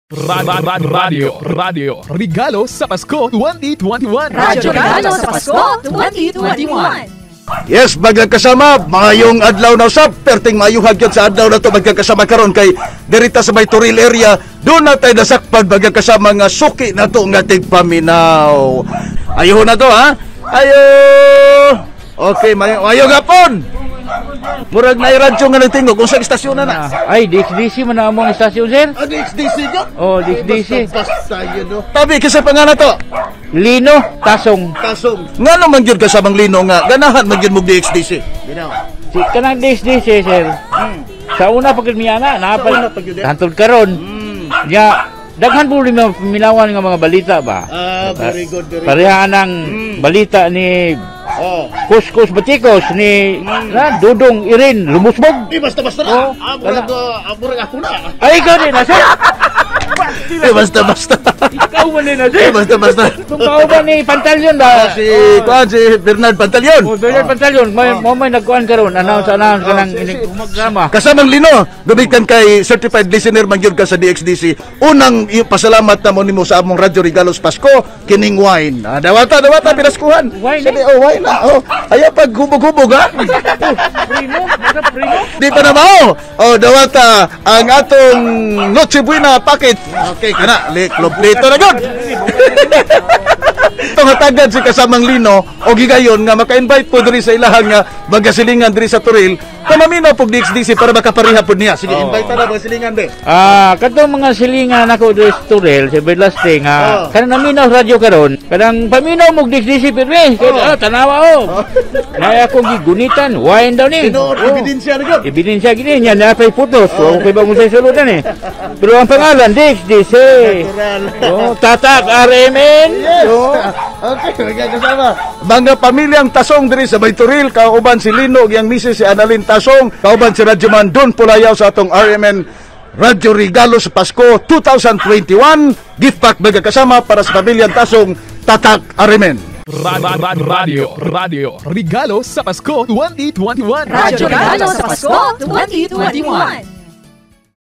Radio Regalo sa Pasko 2021. Radyo Regalo sa Pasko 2021. Yes, magkakasama, mayong adlaw na usap, perting mayong hagyod sa adlaw na to magkakasama karon kay dirita sa may Turil area, doon na tayo nasakpan magkakasama nga suki na to nga tigpaminaw. Ayaw na to ha? Ayaw! Okay, mayong hapon! Murag na iradyo nga nagtingog kung sa istasyon na na. Ay, DXDC man ang among istasyon, sir. Ah, DXDC ka? Oh, DXDC. Basta yun, no? Tabi, kasi pa nga na to? Lino, Tasong. Tasong. Nga naman yun kasamang Lino nga, ganahan man yun mo DXDC. Ginaw. Si kanang DXDC, sir. Sa una pagkadmiyana, napal. Hantod karon. Ya, daghan po rin minawan nga mga balita ba? Ah, very good, very good. Parehaan ng balita ni Kuskus Batikos ni Dudong Irin Lumusbog. Di basta-basta na. Murag ako na. Ay, ikaw din na, sir. Basta-basta. Ikaw man din na, sir. Basta-basta. Itong kauban ni Pantalyon ba? Si Bernard Pantalyon. Oh, Bernard Pantalyon, may nagkuhan karon, announce ka ng programa. Kasamang Lino, gabitan kay certified listener man yun ka sa DXDC. Unang pasalamat na mo nimo sa among Radyo Regalos Pasko, kining wine. Dawata, pinaskuhan. Wine, Sabi, wine na. Ayaw pag hubog-hubog ha. Primo? Primo? Di pa na mao. Dawata, ang atong Noche Buena packet. Okay, kana, kompleto na gud. Itong hatagad si kasamang Lino o gigayon nga maka-invite po diri sa ilahang nga magasilingan diri sa Turil. Kamaminaw pug DXDC para makapareha pud niya. Sige, invite na magasilingan be. Katong mga silingan ako diri sa Turil, sa Bedlasting kanang naminaw radyo karon. Kanang paminaw mo DXDC pirmi. Tanawa na ako gigunitan, wine daw ni. Ebidensya na gud. Ebidensya gini nya na pay putos. O kay ba mo sa sulutan eh. Pero ang pangalan DXDC. Tatak RMN. Okay, magkakasama. Mga pamilyang Tasong diri sa Bayturil, kauban si Lino, yang misis si Annalyn Tasong, kauban si Radyoman Don Pulayaw sa atong RMN Radyo Regalo sa Pasko 2021. Gift pack magkakasama para sa pamilyang Tasong, Tatak RMN. Radio Regalo sa Pasko 2021. Radyo Regalo sa Pasko 2021.